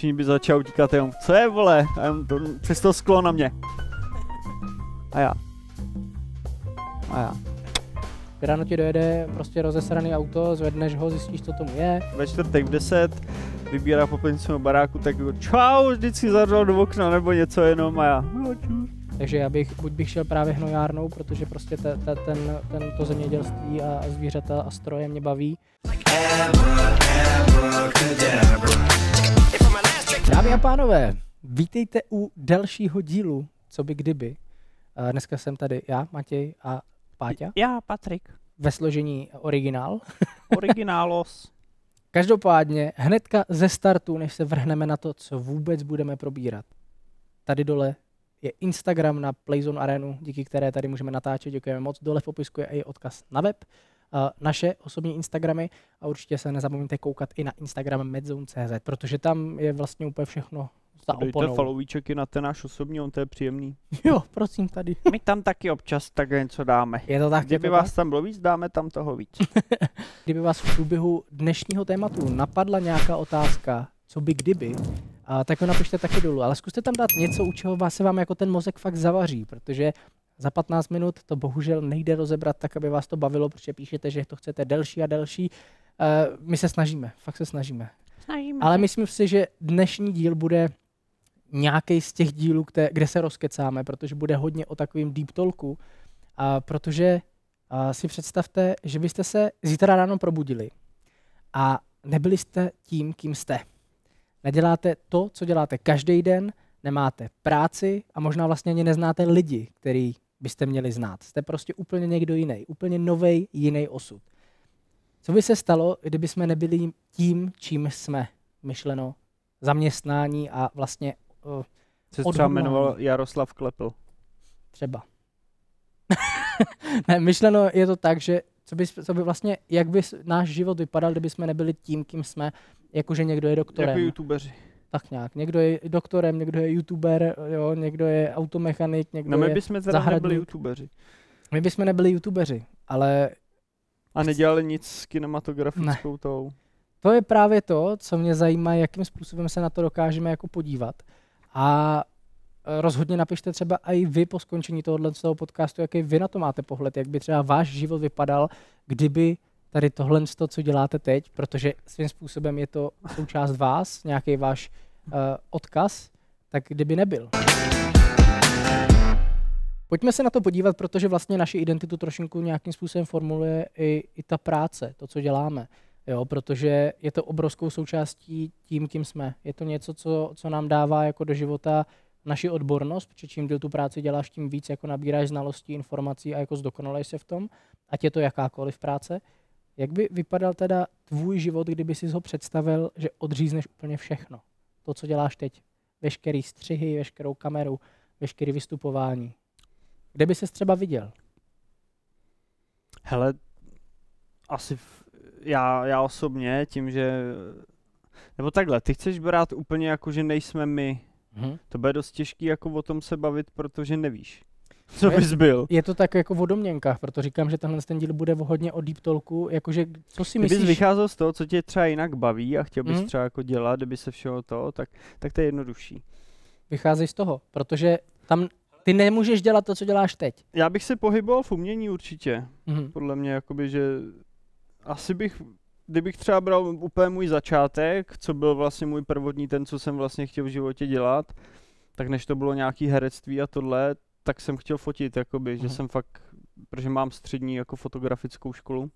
Všichni by začal utíkat jenom, co je vole, a jenom to, přes to sklo na mě. A já. Ráno ti dojede prostě rozesraný auto, zvedneš ho, zjistíš, co tomu je. Ve čtvrtek v 10 vybírá popelnicovou baráku, tak jako čau, vždycky zařval do okna nebo něco jenom a já. No, Takže já buď bych šel právě hnojárnou, protože prostě to zemědělství a zvířata a stroje mě baví. Dámy a pánové, vítejte u dalšího dílu Co by kdyby. Dneska jsem tady já, Matěj a Páťa. Já, Patrik. Ve složení originál. Originálos. Každopádně hnedka ze startu, než se vrhneme na to, co vůbec budeme probírat. Tady dole je Instagram na Playzone Arenu, díky které tady můžeme natáčet, děkujeme moc. Dole v popisku je i odkaz na web, naše osobní Instagramy a určitě se nezapomeňte koukat i na Instagram medzone.cz, protože tam je vlastně úplně všechno za oponou. Dejte followíčeky na ten náš osobní, on to je příjemný. Jo, prosím tady. My tam taky občas tak něco dáme. Je to tak. Kdyby vás tam bylo víc, dáme tam toho víc. Kdyby vás v průběhu dnešního tématu napadla nějaká otázka, co by kdyby, tak ho napište taky dolů, ale zkuste tam dát něco, u čeho se vám jako ten mozek fakt zavaří, protože za 15 minut to bohužel nejde rozebrat tak, aby vás to bavilo, protože píšete, že to chcete delší a delší. My se snažíme, fakt se snažíme. Ale myslím si, že dnešní díl bude nějaký z těch dílů, kde se rozkecáme, protože bude hodně o takovým deep talku, protože si představte, že byste se zítra ráno probudili a nebyli jste tím, kým jste. Neděláte to, co děláte každý den, nemáte práci a možná vlastně ani neznáte lidi, který byste měli znát. Jste prostě úplně někdo jiný, úplně novej, jiný osud. Co by se stalo, kdyby jsme nebyli tím, čím jsme? Myšleno zaměstnání a vlastně se třeba jmenoval Jaroslav Klepl. Třeba. Ne, myšleno je to tak, že co by vlastně, jak by náš život vypadal, kdyby jsme nebyli tím, kým jsme, jakože někdo je doktorem. Jako youtubeři. Tak nějak. Někdo je doktorem, někdo je youtuber, jo, někdo je automechanik, někdo je my bychom teda nebyli youtubeři. My bychom nebyli youtubeři, ale... A nedělali nic s kinematografickou tou. To je právě to, co mě zajímá, jakým způsobem se na to dokážeme jako podívat. A rozhodně napište třeba i vy po skončení tohoto podcastu, jaký vy na to máte pohled, jak by třeba váš život vypadal, kdyby tady tohle, co děláte teď, protože svým způsobem je to součást vás, nějaký váš odkaz, tak kdyby nebyl. Pojďme se na to podívat, protože vlastně naši identitu trošinku nějakým způsobem formuluje i ta práce, to, co děláme. Jo, protože je to obrovskou součástí tím, kým jsme. Je to něco, co nám dává jako do života naši odbornost, protože čím díl tu práci děláš, tím víc jako nabíráš znalostí, informací a jako zdokonaluješ se v tom, ať je to jakákoliv práce. Jak by vypadal teda tvůj život, kdyby si ho představil, že odřízneš úplně všechno? To, co děláš teď. Veškerý střihy, veškerou kameru, veškerý vystupování. Kde by ses třeba viděl? Hele, asi já osobně tím, že... Nebo takhle, ty chceš brát úplně jako, že nejsme my. To bude dost těžký jako o tom se bavit, protože nevíš, co bys byl. Je to tak jako o domněnkách, proto říkám, že tenhle ten díl bude hodně o deep talku, jakože co si myslíš? Kdybys vycházel z toho, co tě třeba jinak baví a chtěl bys třeba jako dělat, kdyby se všeho to, tak to je jednodušší. Vycházej z toho, protože tam ty nemůžeš dělat to, co děláš teď. Já bych se pohyboval v umění určitě. Podle mě jakoby, že asi kdybych třeba bral úplně můj začátek, co byl vlastně můj prvotní ten, co jsem vlastně chtěl v životě dělat, tak než to bylo nějaký herectví a tohle, tak jsem chtěl fotit, jakoby, že jsem fakt, protože mám střední jako fotografickou školu,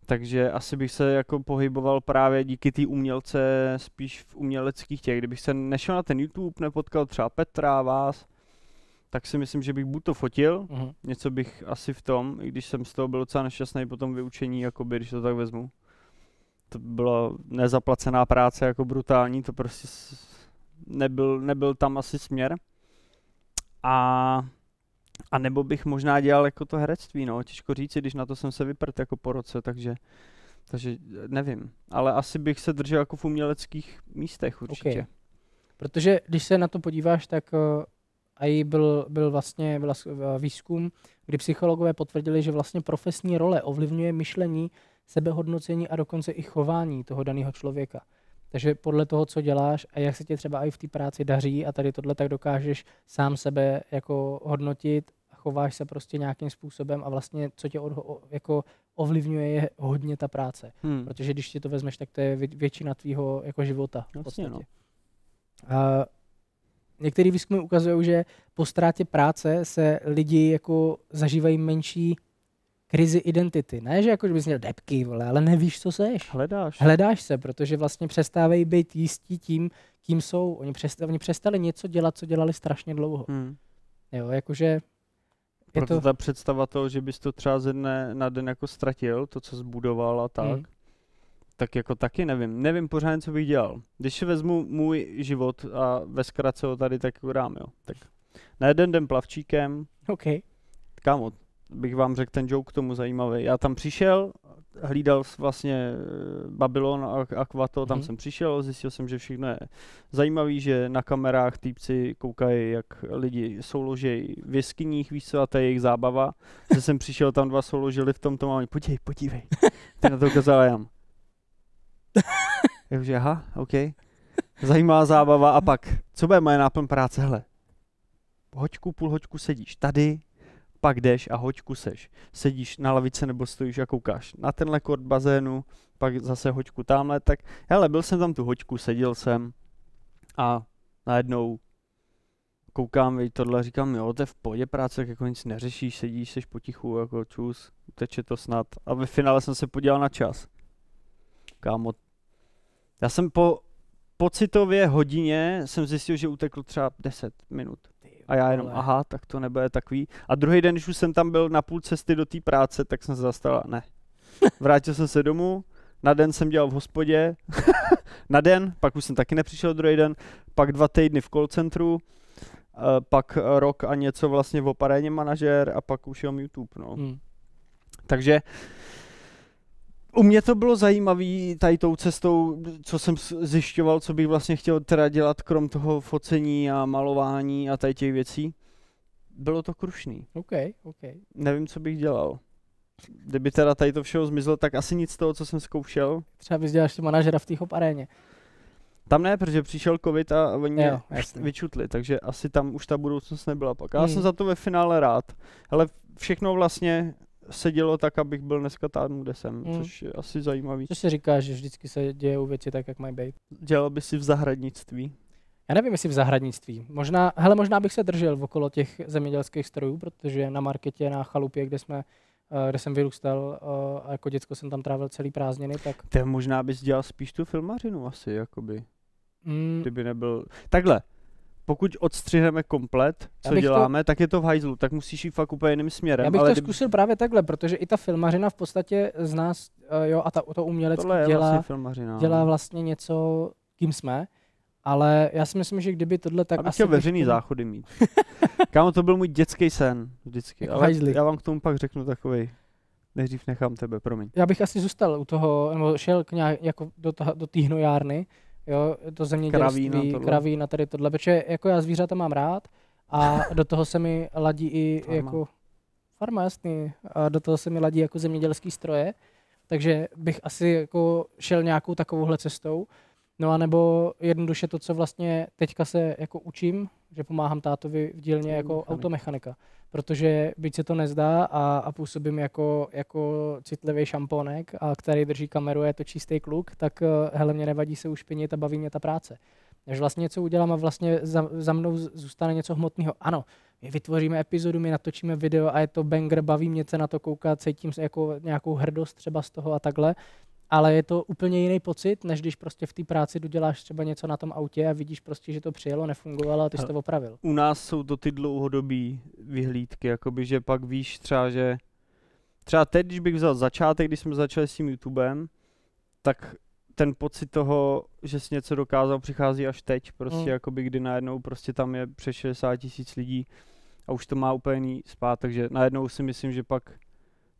takže asi bych se jako pohyboval právě díky té umělce spíš v uměleckých těch. Kdybych se nešel na ten YouTube, nepotkal třeba Petra, vás, tak si myslím, že bych buď to fotil, něco bych asi v tom, i když jsem z toho byl docela nešťastný po tom vyučení, jakoby, když to tak vezmu. To byla nezaplacená práce, jako brutální, to prostě nebyl tam asi směr. A nebo bych možná dělal jako to herectví, no, těžko říct, když na to jsem se vyprt jako po roce, takže nevím. Ale asi bych se držel jako v uměleckých místech určitě. Okay. Protože když se na to podíváš, tak i byl výzkum, kdy psychologové potvrdili, že vlastně profesní role ovlivňuje myšlení, sebehodnocení a dokonce i chování toho daného člověka. Takže podle toho, co děláš a jak se ti třeba i v té práci daří a tady tohle, tak dokážeš sám sebe jako hodnotit a chováš se prostě nějakým způsobem a vlastně, co tě jako ovlivňuje, je hodně ta práce. Protože když ti to vezmeš, tak to je většina tvýho jako života v podstatě. No. A některé výzkumy ukazují, že po ztrátě práce se lidi jako zažívají menší krizi identity. Ne, že jako bys měl depky, vole, ale nevíš, co seš. Hledáš se, protože vlastně přestávají být jistí tím, kým jsou. Oni přestali něco dělat, co dělali strašně dlouho. Jo, jakože... Proto ta představa toho, že bys to třeba ze dne na den jako ztratil, to, co zbudoval a tak jako taky nevím pořádně, co bych dělal. Když si vezmu můj život a ve zkratce ho tady tak dám, jo. Tak na jeden den plavčíkem, kámo, bych vám řekl ten joke k tomu zajímavý. Já tam přišel, hlídal vlastně Babylon a Kvato, tam jsem přišel, zjistil jsem, že všechno je zajímavý, že na kamerách týpci koukají, jak lidi souložejí v jeskyních, víš co, a to je jejich zábava. Že jsem přišel, tam dva souložili v tomto a oni, podívej. Ten na to ukázal jam. Takže aha, OK. Zajímavá zábava a pak, co bude moje náplň práce, hele. Půl hoďku sedíš tady, pak jdeš a hoďku seš. Sedíš na lavice nebo stojíš a koukáš na tenhle kort bazénu, pak zase hoďku tamhle, tak hele, byl jsem tam tu hoďku, seděl jsem a najednou koukám, tohle, říkám, jo, to je v pohodě práce, jako nic neřešíš, sedíš, seš potichu, jako čus, teče to snad. A ve finále jsem se podíval na čas. Kámo, já jsem po pocitově hodině jsem zjistil, že uteklo třeba 10 minut. A já jenom, aha, tak to nebude takový. A druhý den, když už jsem tam byl na půl cesty do té práce, tak jsem se zastal, ne. Vrátil jsem se domů, na den jsem dělal v hospodě, na den, pak už jsem taky nepřišel druhý den, pak 2 týdny v call centru, pak rok a něco vlastně v operéně manažer a pak už jel YouTube, no. Takže u mě to bylo zajímavý tady tou cestou, co jsem zjišťoval, co bych vlastně chtěl teda dělat, krom toho focení a malování a tady těch věcí. Bylo to krušný. OK. Nevím, co bych dělal. Kdyby teda tady to všeho zmizlo, tak asi nic z toho, co jsem zkoušel. Třeba bys dělal ještě manažera v té aréně. Tam ne, protože přišel covid a oni mě vyčutli, takže asi tam už ta budoucnost nebyla pak. Já jsem za to ve finále rád. Ale všechno vlastně se dělo tak, abych byl dneska tam, kde jsem, což je asi zajímavý. Co si říkáš, že vždycky se dějou věci tak, jak mají být? Dělal by si v zahradnictví? Já nevím, jestli v zahradnictví. Možná bych se držel okolo těch zemědělských strojů, protože na marketě, na chalupě, kde jsem vyrůstal a jako děcko jsem tam trávil celý prázdniny, tak... To možná bys dělal spíš tu filmařinu asi, jakoby. Kdyby nebyl... Takhle. Pokud odstřihneme komplet, co děláme, tak je to v hajzlu, tak musíš jít fakt úplně jiným směrem. Já bych to zkusil právě takhle, protože i ta filmařina v podstatě z nás, a to umělecký dělá vlastně něco, kým jsme, ale já si myslím, že kdyby tohle tak... Abych chtěl veřejný záchody mít. Kámo, to byl můj dětský sen vždycky, jako ale já vám k tomu pak řeknu takovej, nejdřív nechám tebe, promiň. Já bych asi zůstal u toho, nebo šel jako do té hnojárny, jo, to zemědělství, kravína, tady tohle, protože jako já zvířata mám rád a do toho se mi ladí i jako farma, jasný, a do toho se mi ladí jako zemědělský stroje, takže bych asi jako šel nějakou takovouhle cestou, no a nebo jednoduše to, co vlastně teďka se jako učím, že pomáhám tátovi v dílně jako automechanika, protože byť se to nezdá a působím jako citlivý šampónek, a který drží kameru, je to čistý kluk, tak hele, mě nevadí se ušpinit a baví mě ta práce. Až vlastně něco udělám a vlastně za mnou zůstane něco hmotného. Ano, my vytvoříme epizodu, my natočíme video a je to banger, baví mě se na to koukat, cítím se jako nějakou hrdost třeba z toho a takhle, ale je to úplně jiný pocit, než když prostě v té práci doděláš třeba něco na tom autě a vidíš prostě, že to přijelo, nefungovalo a ty jsi to opravil. U nás jsou to ty dlouhodobý vyhlídky, jakoby, že pak víš třeba, že třeba teď, když bych vzal začátek, když jsme začali s tím YouTubem, tak ten pocit toho, že jsi něco dokázal, přichází až teď, prostě jakoby, kdy najednou prostě tam je přes 60 000 lidí a už to má úplně jiný spát, takže najednou si myslím, že pak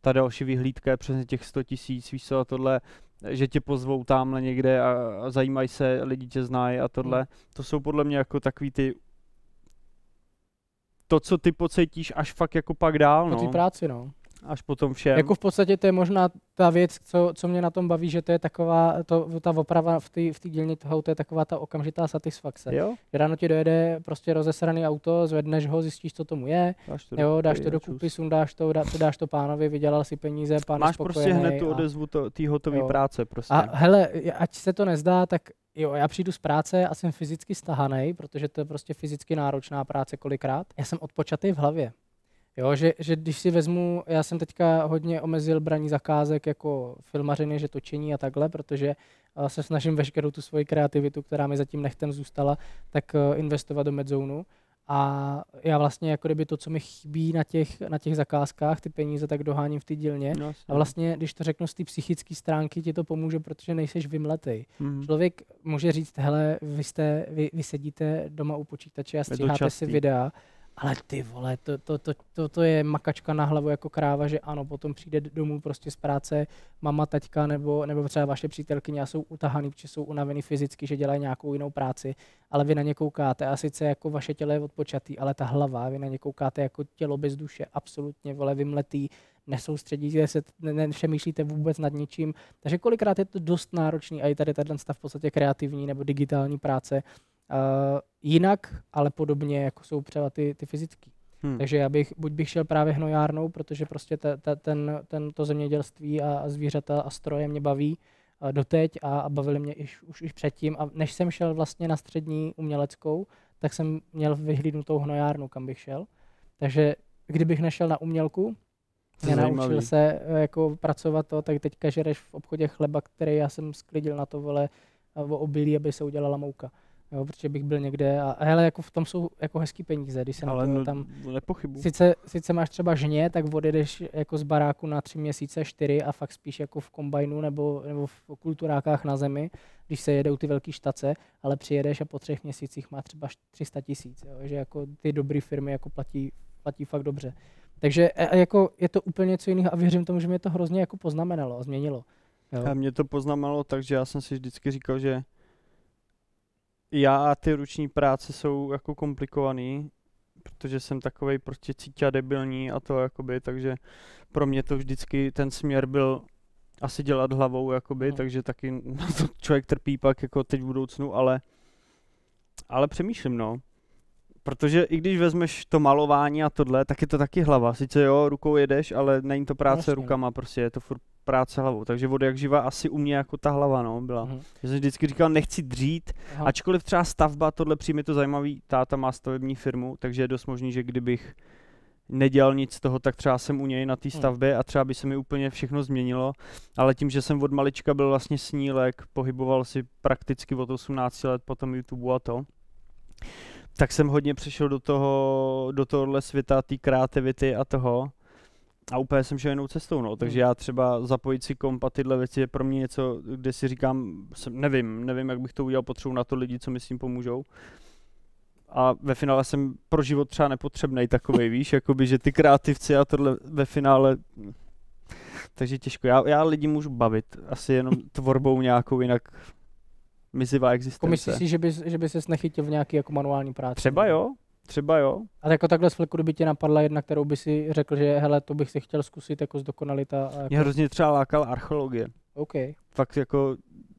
ta další vyhlídka je přesně těch 100 000, víš co, a tohle, že tě pozvou tamhle někde a zajímají se, lidi tě znají a tohle. To jsou podle mě jako takový ty, to, co ty pocítíš až fakt jako pak dál, no. Po té práci, no. až potom všem. Jako v podstatě to je možná ta věc, co mě na tom baví, že to je taková, ta oprava v té dílně toho, to je taková ta okamžitá satisfakce. Jo? Že ráno ti dojede prostě rozesraný auto, zvedneš ho, zjistíš, co tomu je, dáš to do kupy, sundáš to, dáš to pánovi, vydělal si peníze, pán máš prostě hned tu odezvu té hotové práce prostě. A hele, ať se to nezdá, tak jo, já přijdu z práce a jsem fyzicky stahanej, protože to je prostě fyzicky náročná práce kolikrát. Já jsem odpočatý v hlavě. Jo, že když si vezmu, já jsem teďka hodně omezil braní zakázek jako filmařiny, že točení a takhle, protože se snažím veškerou tu svoji kreativitu, která mi zatím nechtem zůstala, tak investovat do Medzone. A já vlastně jako kdyby to, co mi chybí na těch zakázkách, ty peníze, tak doháním v té dílně. No, a vlastně, když to řeknu z té psychické stránky, ti to pomůže, protože nejseš vymletej. Člověk může říct, hele, vy sedíte doma u počítače a stříháte si videa, ale ty vole, to je makačka na hlavu jako kráva, že ano, potom přijde domů prostě z práce mama, taťka nebo třeba vaše přítelkyně a jsou utahaný, protože jsou unavený fyzicky, že dělají nějakou jinou práci, ale vy na ně koukáte a sice jako vaše tělo je odpočatý, ale ta hlava, vy na ně koukáte jako tělo bez duše, absolutně, vole, vymletý, nesoustředíte se, nepřemýšlíte vůbec nad ničím, takže kolikrát je to dost náročný a i tady ten stav v podstatě kreativní nebo digitální práce, jinak, ale podobně, jako jsou třeba ty fyzický. Takže já buď bych šel právě hnojárnou, protože prostě to zemědělství a zvířata a stroje mě baví doteď a bavili mě už předtím. A než jsem šel vlastně na střední uměleckou, tak jsem měl vyhlídnutou hnojárnu, kam bych šel. Takže kdybych nešel na umělku, nenaučil se jako pracovat tak teďka žereš v obchodě chleba, který já jsem sklidil na to, vole, o obilí, aby se udělala mouka. Jo, protože bych byl někde a hele, jako v tom jsou jako hezký peníze, když se ale na to tam... nepochybuji. Sice máš třeba žně, tak odjedeš jako z baráku na 3 měsíce, 4 a fakt spíš jako v kombajnu nebo v kulturákách na zemi, když se jedou ty velký štace, ale přijedeš a po 3 měsících má třeba 300 000, že jako ty dobré firmy jako platí fakt dobře. Takže jako je to úplně něco jiného a věřím tomu, že mě to hrozně jako poznamenalo a změnilo. Jo. A mě to poznamenalo tak, že já jsem si vždycky říkal, že já a ty ruční práce jsou jako komplikovaný, protože jsem takovej prostě cítě debilní a to jakoby, takže pro mě to vždycky ten směr byl asi dělat hlavou jakoby, takže taky na to člověk trpí pak jako teď v budoucnu, ale přemýšlím, no. Protože i když vezmeš to malování a tohle, tak je to taky hlava. Sice jo, rukou jedeš, ale není to práce rukama, prostě je to furt práce hlavou. Takže od jak živa asi u mě jako ta hlava, no, byla. Já jsem vždycky říkal, nechci dřít, ačkoliv třeba stavba, tohle přijme to zajímavý, táta má stavební firmu, takže je dost možný, že kdybych nedělal nic z toho, tak třeba jsem u něj na té stavbě a třeba by se mi úplně všechno změnilo, ale tím, že jsem od malička byl vlastně snílek, pohyboval si prakticky od 18 let po tom YouTube a to, tak jsem hodně přešel do tohohle světa, té kreativity a toho a úplně jsem šel jinou cestou, no. Takže já třeba zapojit si komp a tyhle věci je pro mě něco, kde si říkám, nevím, jak bych to udělal, potřebuji na to lidi, co mi s tím pomůžou. A ve finále jsem pro život třeba nepotřebnej takovej, víš, jakoby, že ty kreativci a tohle ve finále, takže těžko. Já lidi můžu bavit, asi jenom tvorbou nějakou, jinak mizivá existence. Myslíš si, že by ses nechytil v nějaký jako manuální práci? Třeba jo. A jako takhle z fleku, kdyby tě napadla jedna, kterou by si řekl, že hele, to bych si chtěl zkusit jako zdokonalit a jako... Mě hrozně třeba lákala archeologie. OK. Fakt jako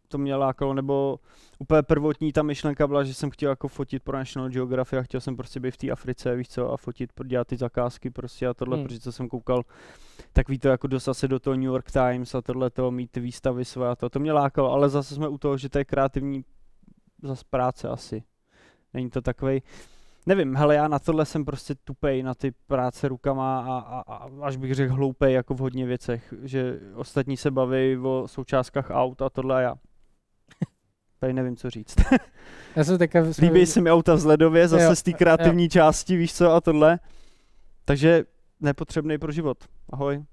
to mě lákalo, nebo úplně prvotní ta myšlenka byla, že jsem chtěl jako fotit pro National Geographic a chtěl jsem prostě být v té Africe, víš co, a fotit, dělat ty zakázky prostě a tohle, protože co jsem koukal, tak ví to jako dost asi do toho New York Times a tohle to, mít ty výstavy své a to mě lákalo, ale zase jsme u toho, že to je kreativní zase práce asi. Není to takovej, nevím, hele, já na tohle jsem prostě tupej, na ty práce rukama a až bych řekl hloupej jako v hodně věcech, že ostatní se baví o součástkách aut a tohle a já. Tady nevím, co říct. Líbí se mi auta vzhledově, zase z té kreativní části, víš co, a tohle. Takže nepotřebný pro život. Ahoj.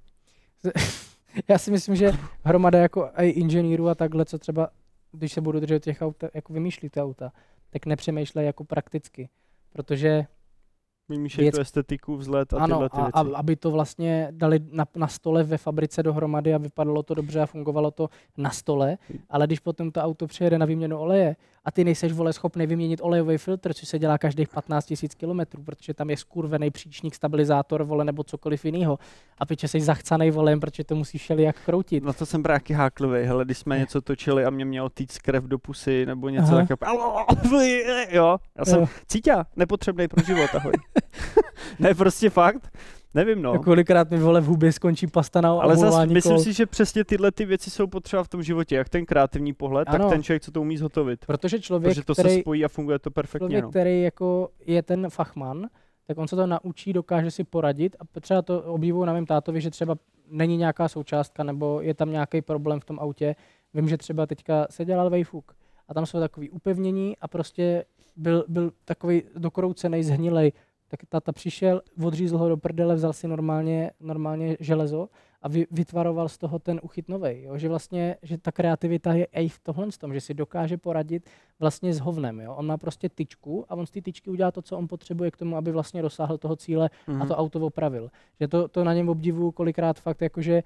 Já si myslím, že hromada jako i inženýrů a takhle, co třeba, když se budu držet těch aut, jako vymýšlí ty auta, tak nepřemýšlej jako prakticky, protože vymýšlej tu estetiku, vzhled a tyhle ty věci. Ano, aby to vlastně dali na stole ve fabrice dohromady a vypadalo to dobře a fungovalo to na stole, ale když potom to auto přijede na výměnu oleje a ty nejseš, vole, schopný vyměnit olejový filtr, což se dělá každých 15 000 kilometrů, protože tam je skurvený příčník, stabilizátor, vole, nebo cokoliv jiného. A piče jsi zachcanej volem, protože to musíš všelijak kroutit. No to jsem právě jaký háklivý, hele, když jsme něco točili a mě mělo týct krev do pusy, nebo něco takového. Jo, já jsem cítě, nepotřebnej pro život, ahoj. Ne, prostě fakt. Nevím, no. Kolikrát mi, vole, v hubě skončí pasta na ale zase myslím si, že přesně tyhle ty věci jsou potřeba v tom životě, jak ten kreativní pohled, ano. Tak ten člověk, co to umí zhotovit. Protože to se spojí a funguje to perfektně. Člověk, který jako je ten fachman, tak on se to naučí, dokáže si poradit a třeba to obdivuju na mém tátovi, že třeba není nějaká součástka nebo je tam nějaký problém v tom autě. Vím, že třeba teďka se dělal vejfuk a tam jsou takový upevnění a prostě byl takový dokroucený, zhnilej. Tak táta přišel, odřízl ho do prdele, vzal si normálně železo a vytvaroval z toho ten uchyt novej. Jo? Že vlastně, že ta kreativita je i v tohle tom, že si dokáže poradit vlastně s hovnem. Jo? On má prostě tyčku a on z té tyčky udělá to, co on potřebuje k tomu, aby vlastně dosáhl toho cíle a to auto opravil. Že to na něm obdivuju kolikrát fakt, jakože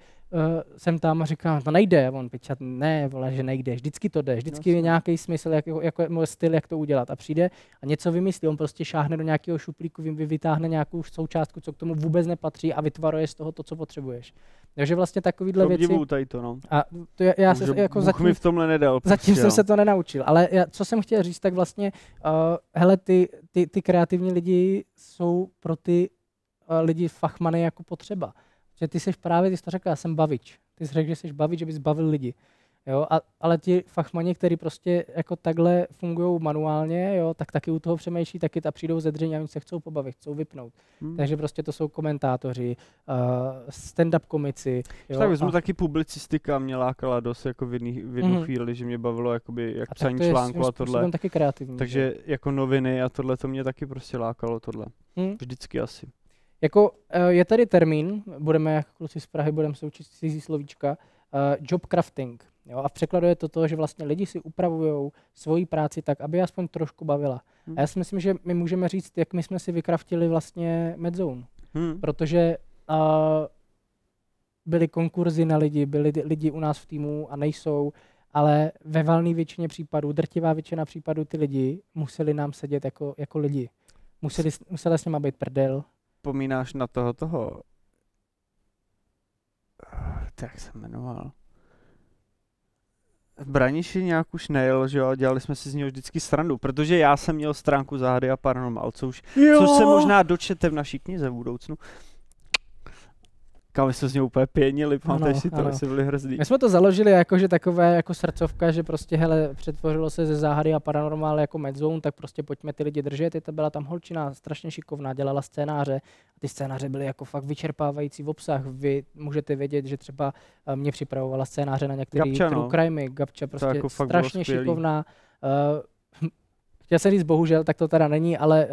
jsem tam a říkám, to nejde. A on pičat, ne, vole, že nejde, vždycky to jde, vždycky je nějaký smysl, jako je můj styl, jak to udělat. A přijde a něco vymyslí, on prostě šáhne do nějakého šuplíku, vytáhne nějakou součástku, co k tomu vůbec nepatří a vytvaruje z toho to, co potřebuješ. Takže vlastně takovýhle věci. Tady to, no. A to já se jako zatím mi v tomhle nedal. Zatím jsem se to nenaučil, ale co jsem chtěl říct, tak vlastně hele, ty kreativní lidi jsou pro ty lidi fachmany jako potřeba. Že ty jsi to řekl, já jsem bavič. Ty jsi řekl, že jsi bavič, že bys bavil lidi. Jo, ale ti fachmani, kteří prostě jako takhle fungují manuálně, jo, tak taky u toho přemýšlí, taky přijdou ze dřeň a oni se chcou pobavit, chcou vypnout. Takže prostě to jsou komentátoři, stand-up komici. Jo, tak vezmu taky publicistika mě lákala dost jako v jednu chvíli, že mě bavilo jakoby, jak psaní článku a tohle. Taky kreativní. Takže jako noviny a tohle to mě taky prostě lákalo tohle. Vždycky asi. Jako je tady termín, budeme jako kluci z Prahy, budeme se učit cizí slovíčka, job crafting. Jo, a v překladu je to, že vlastně lidi si upravují svoji práci tak, aby aspoň trošku bavila. A já si myslím, že my můžeme říct, jak my jsme si vykraftili vlastně Medzone. Protože byly konkurzy na lidi, byli lidi u nás v týmu a nejsou, ale ve valné většině případů, drtivá většina případů ty lidi museli nám sedět jako lidi. Museli s nima být prdel. Vzpomínáš na toho, jak se jmenoval? V Braniši nějak už nejel, že jo, dělali jsme si z něho vždycky srandu, protože já jsem měl stránku Záhady a Paranormal, což se možná dočtete v naší knize v budoucnu. Kam jsme z něho úplně pěnili, pamatuješ si to, jsme byli hrzdí. My jsme to založili jakože takové jako srdcovka, že prostě hele, přetvořilo se ze Záhady a Paranormal jako Medzone, tak prostě pojďme ty lidi držet. To byla tam holčina strašně šikovná, dělala scénáře a ty scénáře byly jako fakt vyčerpávající v obsah. Vy můžete vědět, že třeba mě připravovala scénáře na některé true crimey, Gabča prostě jako strašně šikovná. Chtěl jsem říct bohužel, tak to teda není, ale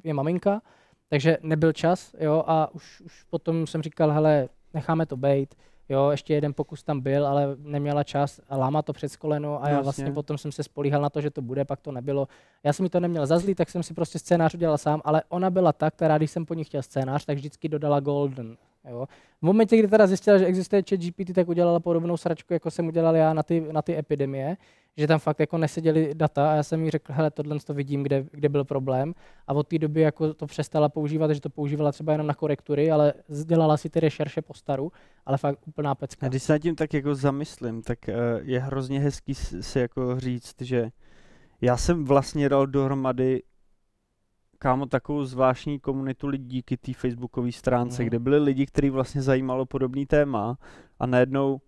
je maminka. Takže nebyl čas, jo, a už potom jsem říkal, hele, necháme to bejt, jo, ještě jeden pokus tam byl, ale neměla čas a láma to přes koleno a já vlastně potom jsem se spolíhal na to, že to bude, pak to nebylo. Já jsem mi to neměl za zlý, tak jsem si prostě scénář udělal sám, ale ona byla ta, která, když jsem po ní chtěl scénář, tak vždycky dodala golden. Jo. V momentě, kdy teda zjistila, že existuje ChatGPT, tak udělala podobnou sračku, jako jsem udělal já na ty epidemie, že tam fakt jako neseděly data a já jsem jí řekl, hele, tohle to vidím, kde byl problém a od té doby jako to přestala používat, že to používala třeba jenom na korektury, ale dělala si ty rešerše po staru, ale fakt úplná pecka. A když se nad tím tak jako zamyslím, tak je hrozně hezký si jako říct, že já jsem vlastně dal dohromady kámo takovou zvláštní komunitu lidí díky té facebookové stránce, kde byli lidi, kteří vlastně zajímalo podobný téma a najednou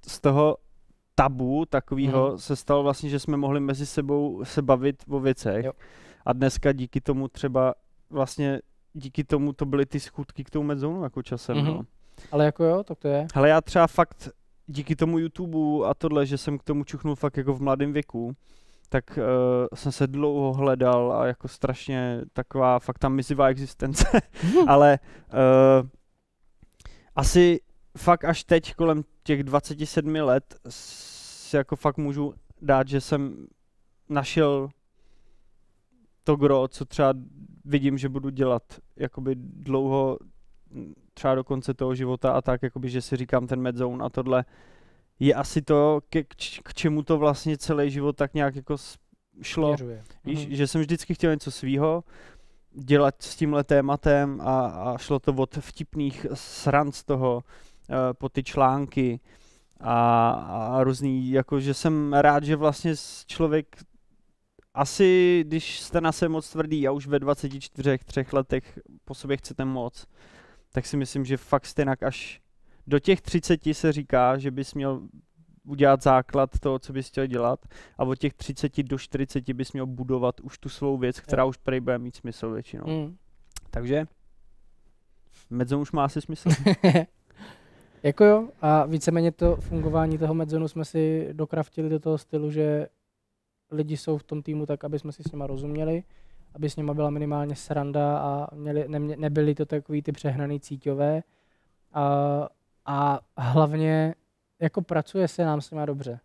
z toho tabu takového se stalo vlastně, že jsme mohli mezi sebou se bavit o věcech. Jo. A dneska díky tomu třeba vlastně díky tomu to byly ty schůdky k tomu Medzonu jako časem. No. Ale jako jo, tak to je. Hele, já třeba fakt díky tomu YouTube a tohle, že jsem k tomu čuchnul fakt jako v mladém věku, tak jsem se dlouho hledal a jako strašně taková fakt tam mizivá existence. Ale asi fakt až teď kolem těch 27 let si jako fakt můžu dát, že jsem našel to gro, co třeba vidím, že budu dělat jakoby dlouho, třeba do konce toho života a tak, jakoby, že si říkám ten Medzone a tohle je asi to, k čemu to vlastně celý život tak nějak jako šlo. Víš, že jsem vždycky chtěl něco svýho, dělat s tímhle tématem a šlo to od vtipných srand z toho po ty články a různý, jako že jsem rád, že vlastně člověk asi, když jste na sebe moc tvrdý a už ve 24-3 letech po sobě chcete moc, tak si myslím, že fakt stejně až do těch 30 se říká, že bys měl udělat základ toho, co bys chtěl dělat a od těch 30 do 40 bys měl budovat už tu svou věc, která už prej bude mít smysl většinou. Takže Medzone už má asi smysl. Jako jo, a víceméně to fungování toho Medzonu jsme si dokraftili do toho stylu, že lidi jsou v tom týmu tak, aby jsme si s nima rozuměli, aby s nima byla minimálně sranda a nebyly to takový ty přehnaný cíťové a hlavně jako pracuje se nám s nima dobře.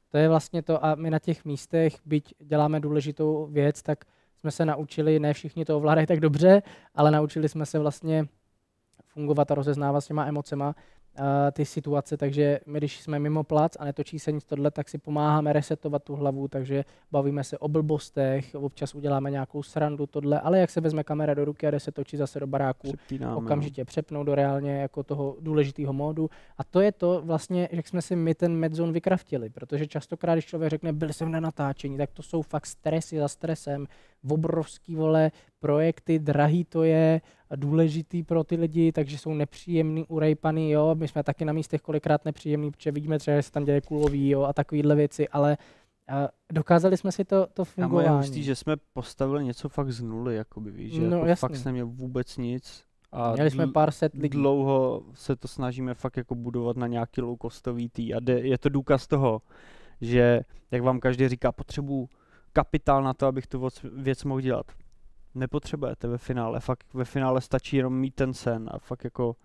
To je vlastně to a my na těch místech, byť děláme důležitou věc, tak jsme se naučili, ne všichni to ovládají tak dobře, ale naučili jsme se vlastně fungovat a rozeznávat s těma emocema ty situace, takže my, když jsme mimo plac a netočí se nic tohle, tak si pomáháme resetovat tu hlavu, takže bavíme se o blbostech, občas uděláme nějakou srandu tohle, ale jak se vezme kamera do ruky a jde se točit zase do baráku, okamžitě přepnou do reálně jako toho důležitého módu a to je to vlastně, jak jsme si my ten Medzone vykraftili, protože častokrát, když člověk řekne, byl jsem na natáčení, tak to jsou fakt stresy za stresem, obrovský projekty, drahý to je, důležitý pro ty lidi, takže jsou nepříjemný, urejpaný, jo, my jsme taky na místech kolikrát nepříjemný, protože vidíme třeba, že se tam děje kulový, jo, a takovýhle věci, ale dokázali jsme si to fungování. Já mám jistý, že jsme postavili něco fakt z nuly, jakoby, víš, že jako fakt jsme neměli vůbec nic. A měli jsme pár set lidí. Dlouho se to snažíme fakt jako budovat na nějaký low-costový tý a je to důkaz toho, že, jak vám každý říká, potřebuju kapitál na to, abych tu věc mohl dělat. Nepotřebujete ve finále, fakt ve finále stačí jenom mít ten sen a fakt jako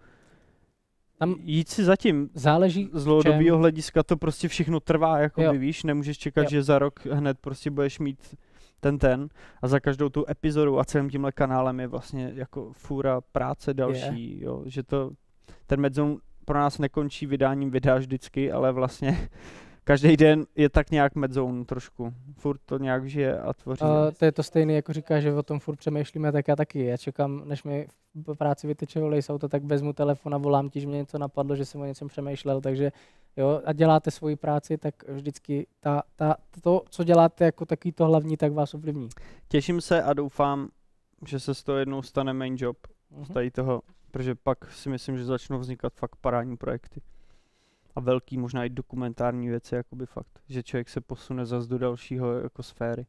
tam jít si zatím. Záleží z dlouhodobého hlediska to prostě všechno trvá, jako víš, nemůžeš čekat, že za rok hned prostě budeš mít ten a za každou tu epizodu a celým tímhle kanálem je vlastně jako fůra práce další, jo, že ten Medzone pro nás nekončí vydáním videa vždycky, ale vlastně každý den je tak nějak Medzone trošku. Furt to nějak žije a tvoří. To je to stejné, jako říká, že o tom furt přemýšlíme, tak já taky. Já čekám, než mi v práci vyteče volej auto, tak vezmu telefon a volám ti, že mě něco napadlo, že jsem o něčem přemýšlel, takže jo, a děláte svoji práci, tak vždycky to, co děláte jako takový to hlavní, tak vás ovlivní. Těším se a doufám, že se z toho jednou stane main job z tady toho, protože pak si myslím, že začnou vznikat fakt parádní projekty. A velký, možná i dokumentární věci, jakoby fakt, že člověk se posune zase do dalšího jako sféry.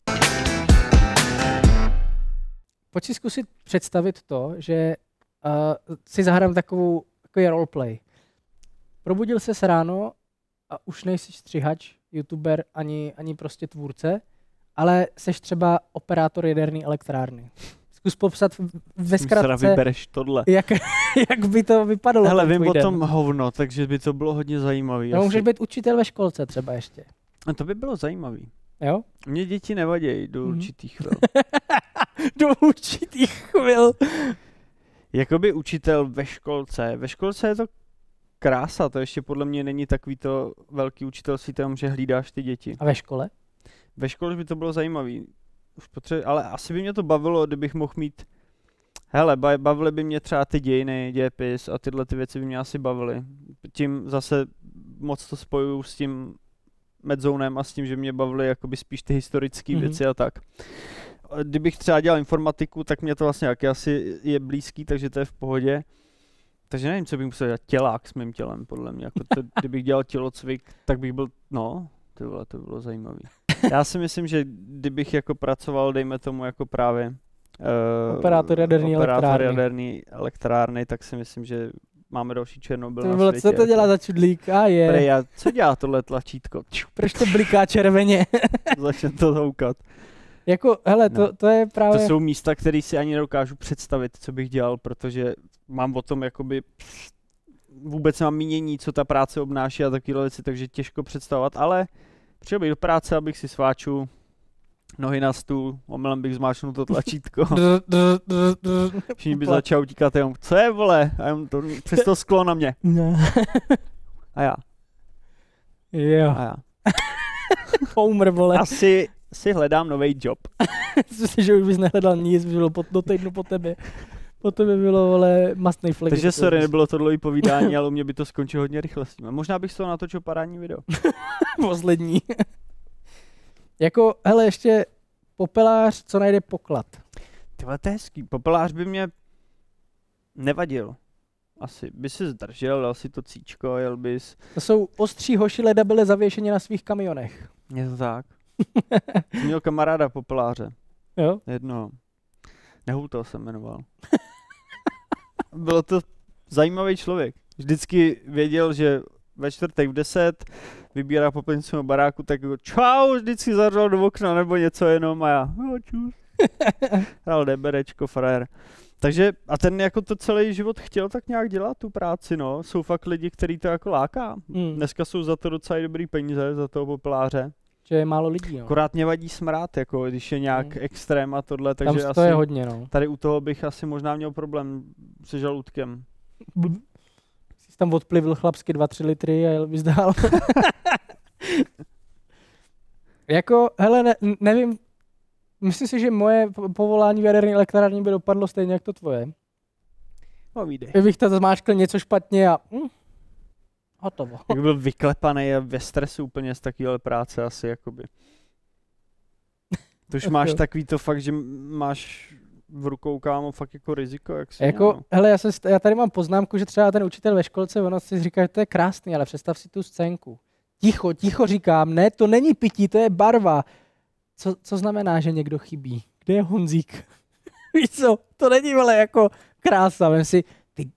Pojď si zkusit představit to, že si zahrám takový roleplay. Probudil ses ráno a už nejsi střihač, youtuber, ani prostě tvůrce, ale seš třeba operátor jaderné elektrárny. Zkus popsat ve zkratce, vybereš tohle. Jak by to vypadalo. Hele, vím o tom hovno, takže by to bylo hodně zajímavý. No, můžeš být učitel ve školce třeba ještě. A to by bylo zajímavý. Jo? Mě děti nevadějí do určitých chvil. Do určitých chvil. Jakoby učitel ve školce. Ve školce je to krása, to ještě podle mě není takový to velký učitelství, tam, že hlídáš ty děti. A ve škole? Ve škole by to bylo zajímavý. Ale asi by mě to bavilo, kdybych mohl mít, hele, bavily by mě třeba ty dějiny, dějepis a tyhle ty věci by mě asi bavily. Tím zase moc to spojuju s tím Medzonem a s tím, že mě bavily jakoby spíš ty historické věci a tak. Kdybych třeba dělal informatiku, tak mě to vlastně jaký asi je blízký, takže to je v pohodě. Takže nevím, co bych musel dělat tělák s mým tělem, podle mě. Jako kdybych dělal tělocvik, tak bych byl, to bylo zajímavý. Já si myslím, že kdybych jako pracoval, dejme tomu jako právě operátor jaderné elektrárny, tak si myslím, že máme další Černobyl na světě. Co to dělá za čudlík? Co dělá tohle tlačítko? Proč to bliká červeně? Začne to houkat. Jako, hele, to je právě... To jsou místa, které si ani nedokážu představit, co bych dělal, protože mám o tom jakoby vůbec nemám mínění, co ta práce obnáší a takovéhle věci, takže těžko představovat, ale přijel bych do práce, abych si sváču nohy na stůl, omylem bych zmáčnul to tlačítko. Všichni by začal utíkat jenom, co je, vole? A jenom to, přes to sklo na mě. A já. Jo. A já. Homer, vole. Asi si hledám nový job. Myslím, že už bys nehledal nic, bylo do týdnu po tebe. Po tebe bylo, ale mastný flek. Takže sorry, nebylo to dlouhý povídání, ale u mě by to skončilo hodně rychle s tím. Možná bych z toho natočil parádní video. Poslední. Jako, hele, ještě popelář, co najde poklad. Tyhle, to je hezký. Popelář by mě nevadil. Asi by si zdržel, dal si to cíčko, jel bys. To jsou ostří hoši, leda byly zavěšeni na svých kamionech. Je to tak. Měl kamaráda popeláře. Jo? Jednoho. Nehultal se jmenoval. Bylo to zajímavý člověk. Vždycky věděl, že ve čtvrtek v 10 vybírá popelnici na baráku, tak jako čau, vždycky zařval do okna nebo něco jenom a já, čus. Hrál DBRčko, frajer. Takže a ten jako to celý život chtěl tak nějak dělat tu práci, no. Jsou fakt lidi, který to jako láká. Dneska jsou za to docela dobrý peníze, za toho popeláře. Že je málo lidí, no. Akorát mě vadí smrad, jako když je nějak extrém a tohle, takže tam to asi je hodně, no. Tady u toho bych asi možná měl problém se žaludkem. Jsi tam odplivil chlapsky 2-3 litry a jel bys dál. Jako, hele, nevím, myslím si, že moje povolání v jaderné elektrárně by dopadlo stejně jak to tvoje. No vyjde. Kdybych to zmáčkl něco špatně a hotovo. Jak byl vyklepaný a ve stresu úplně z takovéhle práce asi, jakoby. To už máš takový to fakt, že máš v rukou, kámo, fakt jako riziko, jak si jako, no. Hele, já tady mám poznámku, že třeba ten učitel ve školce, ono si říká, že to je krásný, ale představ si tu scénku. Ticho říkám, ne, to není pití, to je barva. Co znamená, že někdo chybí? Kde je Honzík? Víš co, to není, vole, jako krása. Vem si,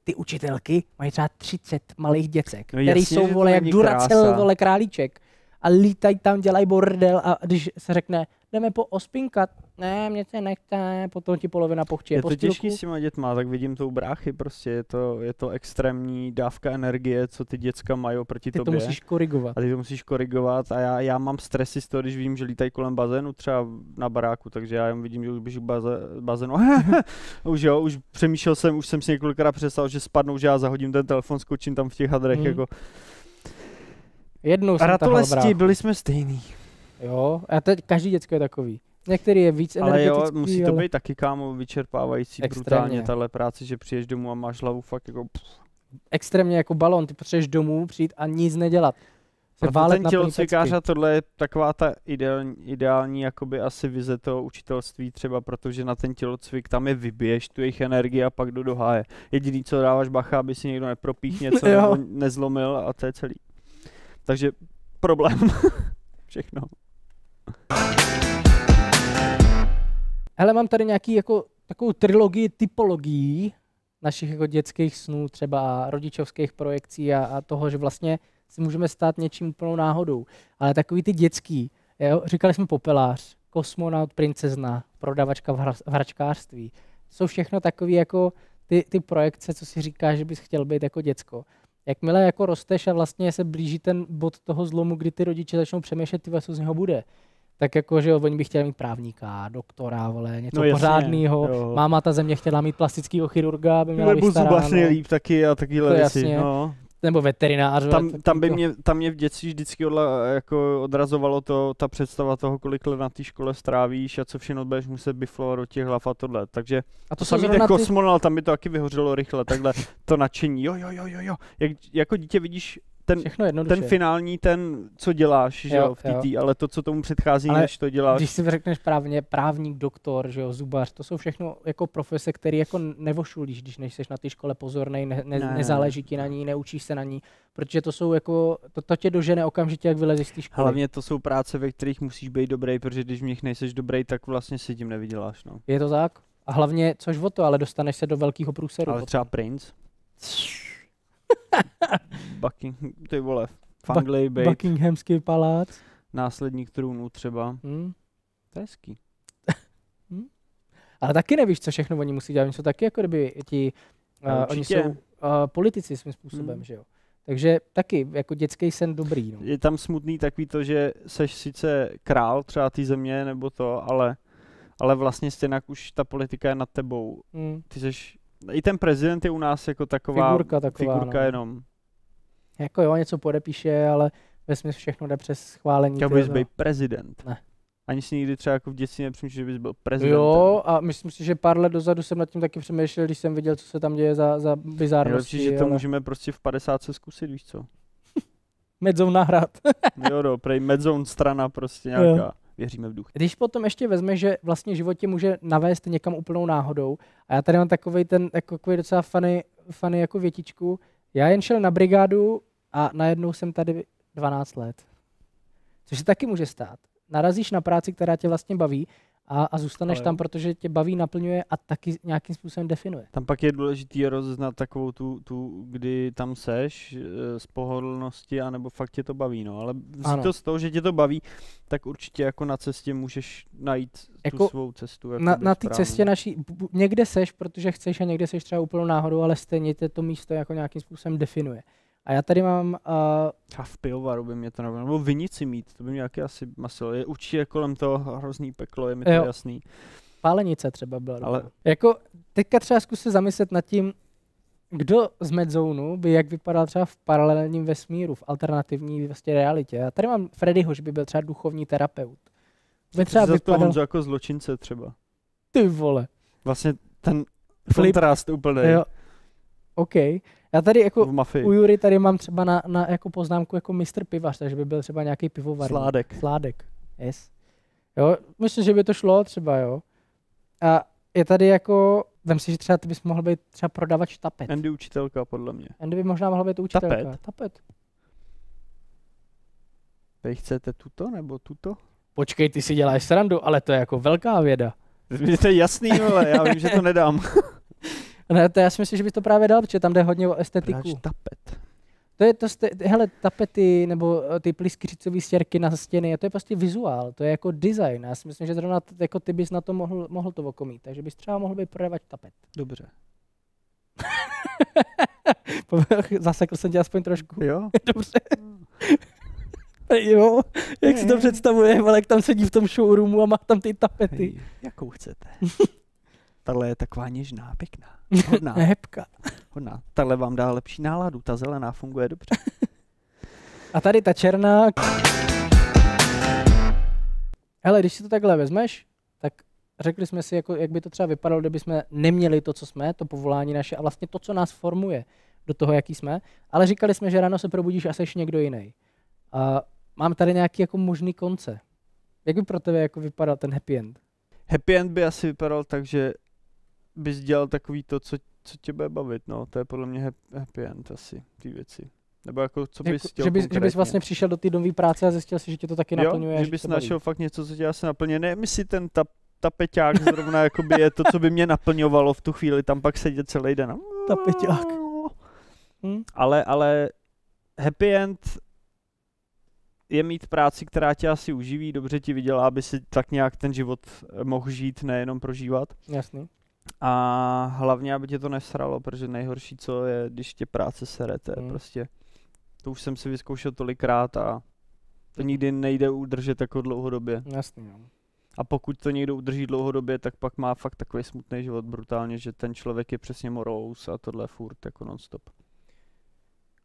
ty učitelky mají třeba 30 malých děcek, no který jsou, vole, jak Duracell, vole, králíček. A lítají tam, dělají bordel a když se řekne, jdeme ospinkat, ne, mě se nechce, potom ti polovina pochčí. Je to těžký s těma dětma, tak vidím to u bráchy, prostě je to extrémní dávka energie, co ty děcka mají oproti tobě. Ty to musíš korigovat. A ty to musíš korigovat a já mám stresy z toho, když vidím, že lítají kolem bazénu, třeba na baráku, takže já jen vidím, že už běží bazénu. už přemýšlel jsem, už jsem si několikrát představil, že spadnou, že já zahodím ten telefon, skočím tam v těch hadrech, jako. Jednou jsem Ratolesti, byli jsme stejný. Jo, a teď každý děcko je takový. Některý je víc energetický, ale jo, musí to být taky, kámo, vyčerpávající extrémně. Brutálně tahle práce, že přijdeš domů a máš hlavu fakt jako... Extrémně jako balon, ty potřebuješ domů přijít a nic nedělat. Proto ten tělocvikář a tohle je taková ta ideální jakoby asi vize toho učitelství třeba, protože na ten tělocvik tam je vybiješ tu jejich energii a pak do háje. Jediný, co dáváš bacha, aby si někdo nepropích něco nebo nezlomil a to je celý. Takže problém. Všechno. Hele, mám tady nějaký jako takovou trilogii typologií našich jako dětských snů, třeba rodičovských projekcí a toho, že vlastně si můžeme stát něčím úplnou náhodou. Ale takový ty dětský, jo? Říkali jsme popelář, kosmonaut, princezna, prodavačka v hračkářství. Jsou všechno takové jako ty projekce, co si říkáš, že bys chtěl být jako děcko. Jakmile jako rosteš a vlastně se blíží ten bod toho zlomu, kdy ty rodiče začnou přemýšlet, co z něho bude. Tak jako, že oni by chtěli mít právníka, doktora, vole, něco pořádného. Máma ta země chtěla mít plastického chirurga, aby měla vystaráno. Nebo zubař líp taky a takovýhle věci. No. Nebo veterinář. Tam mě v dětství vždycky jako odrazovalo ta představa toho, kolik let na té škole strávíš a co všechno budeš muset biflovat do těch hlav a tohle. Takže a to samý ten kosmonaut, tam by to taky vyhořelo rychle, takhle to nadšení. Jo. Jako dítě vidíš ten finální, co děláš, že jo, v TT, ale to, co tomu předchází, než to děláš. Když si řekneš právník, doktor, že jo, zubař, to jsou všechno jako profese, které jako nevošulíš, když nejseš na té škole pozornej, nezáleží ti na ní, neučíš se na ní, protože to jsou jako, to tě dožene okamžitě, jak vylezeš z té školy. Hlavně to jsou práce, ve kterých musíš být dobrý, protože když v nich nejseš dobrý, tak vlastně si tím nevyděláš, no. Je to tak? A hlavně, což o to, ale dostaneš se do velkého průseru. Ale třeba princ. Ty vole, Fangley Bait. Buckinghamský palác. Následník trůnu třeba. To je hezký. Ale taky nevíš, co všechno oni musí dělat. Oni jsou taky jako kdyby oni jsou politici svým způsobem, že jo. Takže taky jako dětský sen dobrý. No. Je tam smutný takový to, že seš sice král třeba té země nebo to, ale vlastně stejně už ta politika je nad tebou. Ty seš, i ten prezident je u nás jako taková figurka no. Jenom. Jako jo, něco podepíše, ale vesměs všechno jde přes schválení. Chtěl bys být prezident. Ne. Ani si nikdy třeba jako v dětství nepřemýšlel, že bys byl prezidentem. Jo, a myslím si, že pár let dozadu jsem nad tím taky přemýšlel, když jsem viděl, co se tam děje za bizárnosti. Nejlepší, že to můžeme prostě v 50 zkusit, víš co? Medzone nahrát. Jo, prej Medzone strana prostě nějaká. Jo. Věříme v duch. Když potom ještě vezme, že vlastně život tě může navést někam úplnou náhodou, a já tady mám takový docela funny jako větičku, já jen šel na brigádu a najednou jsem tady 12 let. Což se taky může stát. Narazíš na práci, která tě vlastně baví a zůstaneš tam, protože tě baví, naplňuje a taky nějakým způsobem definuje. Tam pak je důležitý rozeznat takovou tu kdy tam seš z pohodlnosti, anebo fakt tě to baví, no. Ale to z toho, že tě to baví, tak určitě jako na cestě můžeš najít jako tu svou cestu. Na té cestě naší, někde seš, protože chceš a někde seš třeba úplnou náhodou, ale stejně tě to místo jako nějakým způsobem definuje. A já tady mám... A v pivovaru by mě to nebylo, nebo vinici mít, to by mě taky asi masilo. Je určitě kolem toho hrozný peklo, je mi to jasný. Pálenice třeba byla. Ale... Jako teďka třeba zkus se zamyslet nad tím, kdo z Medzonu by jak vypadal třeba v paralelním vesmíru, v alternativní vlastně realitě. Já tady mám Freddyho, že by byl třeba duchovní terapeut. By třeba vypadal... Honzo jako zločince třeba. Ty vole. Vlastně ten kontrast úplný. Jo. OK. Já tady jako u Jury tady mám třeba na jako poznámku jako mistr pivař, takže by byl třeba nějaký pivovar. Sládek. Yes. Jo, myslím, že by to šlo třeba, jo. A je tady jako, vem si, že třeba ty bys mohl být třeba prodavač tapet. Andy učitelka, podle mě. Andy by možná mohla být učitelka. Tapet. Vy chcete tuto nebo tuto? Počkej, ty si děláš srandu, ale to je jako velká věda. To je jasný, ale já vím, že to nedám. Ne, to já si myslím, že bys to právě dal, protože tam jde hodně o estetiku. Tapet. To je to, hele, tapety nebo ty plískyřicové stěrky na stěny, to je prostě vizuál, to je jako design. Já si myslím, že zrovna jako ty bys na to mohl to okomít, takže bys třeba mohl být prodavač tapet. Dobře. Zasekl jsem tě aspoň trošku. Jo. Dobře. Jo, jak si to představuje, ale jak tam sedí v tom showroomu a má tam ty tapety. Jakou chcete? Tahle je taková něžná, pěkná. Hodná. Hebka. Hodná. Tahle vám dá lepší náladu, ta zelená funguje dobře. A tady ta černá. Hele, když si to takhle vezmeš, tak řekli jsme si, jako, jak by to třeba vypadalo, kdyby jsme neměli to, co jsme, to povolání naše a vlastně to, co nás formuje do toho, jaký jsme, ale říkali jsme, že ráno se probudíš a seš někdo jiný. A mám tady nějaký jako možný konce. Jak by pro tebe jako vypadal ten happy end? Happy end by asi vypadal tak, že bys dělal takový to, co tě bude bavit, no. To je podle mě happy end asi, ty věci. Nebo jako, co bys chtěl že bys vlastně přišel do té nové práce a zjistil si, že tě to taky naplňuje. Jo, že bys našel fakt něco, co tě asi naplňuje. Ne, si ten tapeťák zrovna jakoby je to, co by mě naplňovalo v tu chvíli, tam pak sedět celý den. Tapeťák. Ale happy end je mít práci, která tě asi uživí, dobře ti vydělá, aby si tak nějak ten život mohl žít, nejenom prožívat. Jasný. A hlavně, aby tě to nesralo, protože nejhorší, co je, když tě práce sere, to je prostě, to už jsem si vyzkoušel tolikrát a to nikdy nejde udržet jako dlouhodobě. Jasný, jo. A pokud to někdo udrží dlouhodobě, tak pak má fakt takový smutný život brutálně, že ten člověk je přesně morous a tohle furt jako non-stop.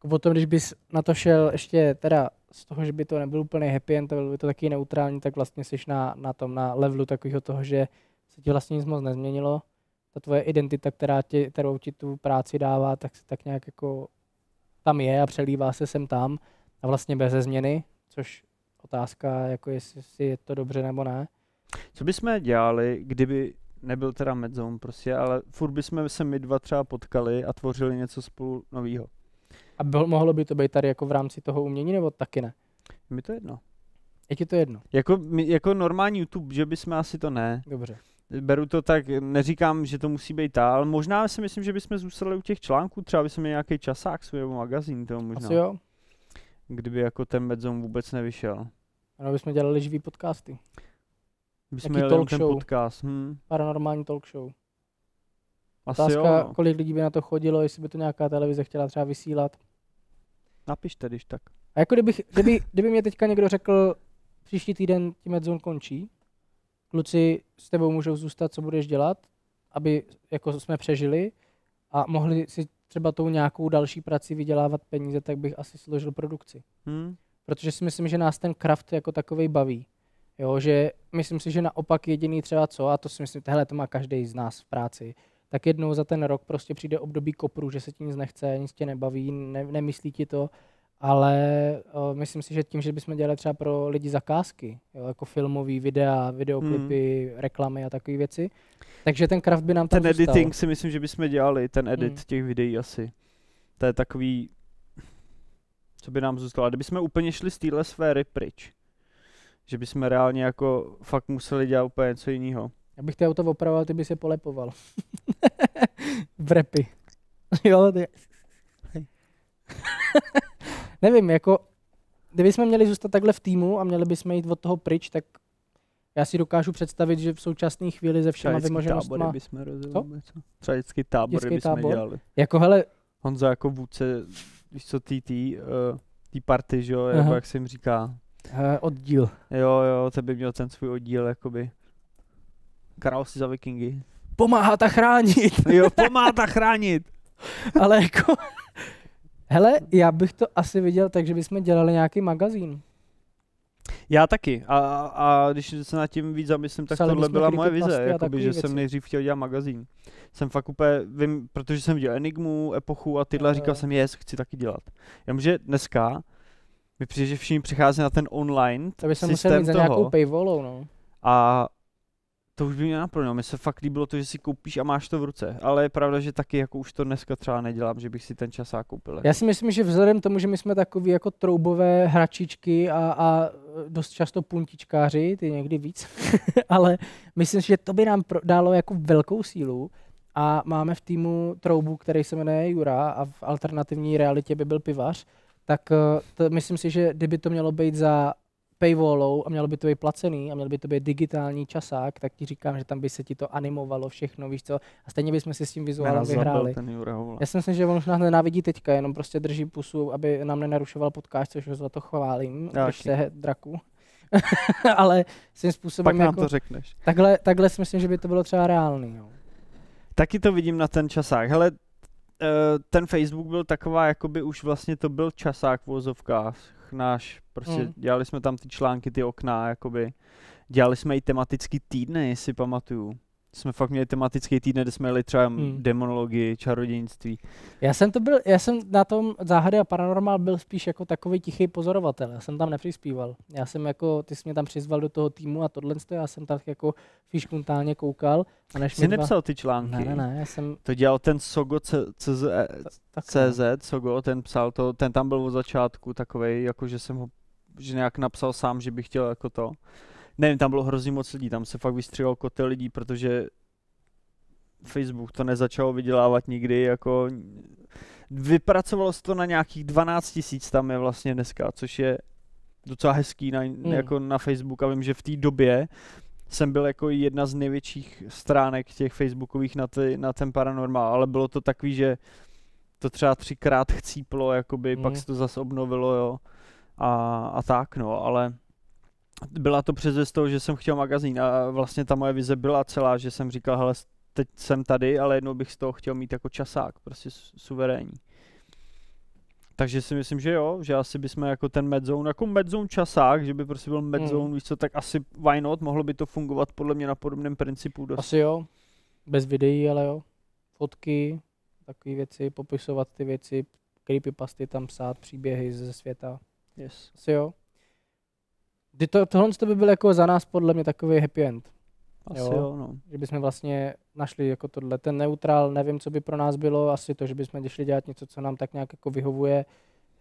Potom, když bys na to šel ještě teda z toho, že by to nebyl úplně happy end, to byl by to taky neutrální, tak vlastně jsi na levelu takového toho, že se ti vlastně nic moc nezměnilo. Ta tvoje identita, kterou ti tu práci dává, tak se tak nějak jako tam je a přelívá se sem tam a vlastně bez změny, což otázka, jako jestli je to dobře nebo ne. Co bychom dělali, kdyby nebyl teda Medzone prostě, ale furt bychom se my dva třeba potkali a tvořili něco spolu novýho. A mohlo by to být tady jako v rámci toho umění, nebo taky ne? Mi to jedno. Je ti to jedno? Jako normální YouTube, že bychom asi to ne. Dobře. Beru to tak, neříkám, že to musí být ale možná si myslím, že bychom zůstali u těch článků, třeba bychom měli nějaký časák svůj nebo magazín, to možná. Asi jo. Kdyby jako ten Medzone vůbec nevyšel. Ano, bychom dělali živý podcasty. Bychom měli ten podcast. Paranormální talk show. Asi otázka, jo, no. Kolik lidí by na to chodilo, jestli by to nějaká televize chtěla třeba vysílat. Napište, když tak. A jako kdyby mě teďka někdo řekl, příští týden ti Medzone končí, kluci s tebou můžou zůstat, co budeš dělat, aby jako jsme přežili a mohli si třeba tou nějakou další prací vydělávat peníze, tak bych asi složil produkci. Protože si myslím, že nás ten craft jako takovej baví. Jo, že myslím si, že naopak jediný třeba co, a to si myslím, tohle to má každý z nás v práci, tak jednou za ten rok prostě přijde období kopru, že se ti nic nechce, nic tě nebaví, nemyslí ti to, ale myslím si, že tím, že bychom dělali třeba pro lidi zakázky, jo, jako filmový videa, videoklipy, reklamy a takové věci, takže ten craft by nám tam zůstal. Ten editing si myslím, že bychom dělali, ten edit těch videí asi. To je takový, co by nám zůstalo. A kdybychom úplně šli z téhle sféry pryč, že bychom reálně jako fakt museli dělat úplně něco jiného. Já bych ty auto opravoval, ty by se polepoval. V rapy. Jo, ty. Nevím, jako, kdybychom měli zůstat takhle v týmu a měli bychom jít od toho pryč, tak já si dokážu představit, že v současné chvíli ze všema vymoženostma... Třeba dětský tábor bychom dělali. Jako hele... Honza jako vůdce, víš co, tý party, že jo, jako jak se jim říká. Oddíl. Jo, ten by měl ten svůj oddíl, jakoby. Král si za vikingy. Pomáhat a chránit. Jo, pomáhat a chránit. Ale jako... Hele, já bych to asi viděl tak, že bychom dělali nějaký magazín. Já taky. A když se nad tím víc zamyslím, tak tohle byla moje vize, jakoby, že jsem nejdřív chtěl dělat magazín. Jsem fakt úplně, vím, protože jsem viděl Enigmu, Epochu a tyhle, říkal jsem, chci taky dělat. Jenomže dneska mi přijde, že všichni přichází na ten online to by se musel mít za nějakou paywallou, no. A to už by mě naplnilo. Mně se fakt líbilo to, že si koupíš a máš to v ruce. Ale je pravda, že taky jako už to dneska třeba nedělám, že bych si ten časák koupil. Já si myslím, že vzhledem tomu, že my jsme takový jako troubové hračičky a dost často puntičkáři, ty někdy víc, ale myslím, že to by nám dalo jako velkou sílu a máme v týmu troubu, který se jmenuje Jura a v alternativní realitě by byl pivař, tak to myslím si, že kdyby to mělo být za paywallou a mělo by to být placený a měl by to být digitální časák, tak ti říkám, že tam by se ti to animovalo všechno, víš co, a stejně bychom si s tím vizuálem vyhráli. Já si myslím, že on už nás nenávidí teďka, jenom prostě drží pusu, aby nám nenarušoval podcast, což ho za to chválím, když se draku. Ale svým způsobem pak nám jako, to řekneš. Takhle si myslím, že by to bylo třeba reálný. Jo. Taky to vidím na ten časák. Hele, ten Facebook byl taková, jakoby už vlastně to byl časák v vozovkách náš, prostě dělali jsme tam ty články, ty okna, jakoby. Dělali jsme i tematický týdny, jestli pamatuju. Jsme fakt měli tematický týden, kde jsme jeli třeba demonologii, čarodějnictví. Já jsem na tom Záhady a paranormál byl spíš jako takový tichý pozorovatel, já jsem tam nepřispíval. Já jsem jako, ty jsi mě tam přizval do toho týmu a tohle, já jsem tak jako fiškuntálně koukal. A než jsi nepsal ty články? Ne, já jsem... To dělal ten Sogo CZ, Sogo, ten psal to, ten tam byl od začátku takovej, jako že jsem ho, že nějak napsal sám, že bych chtěl jako to. Nevím, tam bylo hrozně moc lidí, tam se fakt vystříhal kotel lidí, protože Facebook to nezačalo vydělávat nikdy, jako vypracovalo se to na nějakých 12 000 tam je vlastně dneska, což je docela hezký jako na Facebook a vím, že v té době jsem byl jako jedna z největších stránek těch facebookových na ten paranormál, ale bylo to takový, že to třeba 3krát chcíplo, jakoby, pak se to zase obnovilo, jo, a tak, no, ale byla to přes toho, že jsem chtěl magazín a vlastně ta moje vize byla celá, že jsem říkal, hele, teď jsem tady, ale jednou bych z toho chtěl mít jako časák, prostě suverénní. Takže si myslím, že jo, že asi bychom jako ten Medzone, jako Medzone časák, že by prostě byl Medzone, víš co, tak asi why not, mohlo by to fungovat podle mě na podobném principu. Dost. Asi jo, bez videí, ale jo, fotky, takové věci, popisovat ty věci, creepypasty tam psát, příběhy ze světa. Yes. Asi jo. Tohle by byl jako za nás podle mě takový happy end. Asi jo, no. Že bychom vlastně našli jako tohle, ten neutrál, nevím, co by pro nás bylo, asi to, že bychom šli dělat něco, co nám tak nějak jako vyhovuje.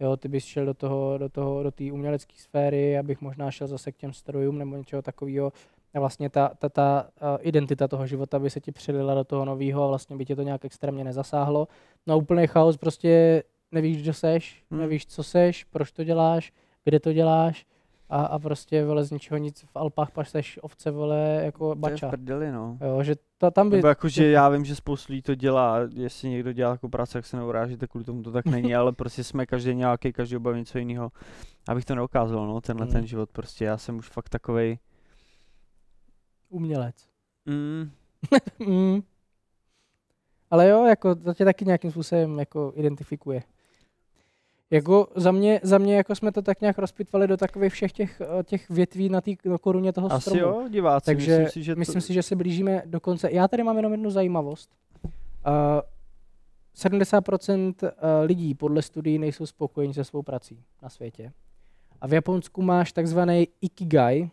Jo, ty bys šel do té umělecké sféry, abych možná šel zase k těm strojům nebo něčeho takového. A vlastně ta identita toho života by se ti přelila do toho nového a vlastně by tě to nějak extrémně nezasáhlo. No úplný chaos, prostě nevíš, kdo seš, nevíš, co seš, proč to děláš, kde to děláš. A prostě, vole, z ničeho nic v Alpách paseš ovce, vole, jako bača. To je v prdeli, no. Jo, že tam by... Nebo jako, že já vím, že spoustu lidí to dělá, jestli někdo dělá jako práce, tak se neurážíte, kvůli tomu to tak není, ale prostě jsme každý nějaký, každý obaví něco jiného. Abych to neukázal, no, ten život prostě, já jsem už fakt takovej... Umělec. Ale jo, jako to tě taky nějakým způsobem jako identifikuje. Jako za mě jako jsme to tak nějak rozpitvali do takových všech těch větví na té koruně toho Asi stromu. jo, diváci. Takže myslím si, že se blížíme do konce. Já tady mám jenom jednu zajímavost. 70% lidí podle studií nejsou spokojení se svou prací na světě. A v Japonsku máš takzvaný ikigai,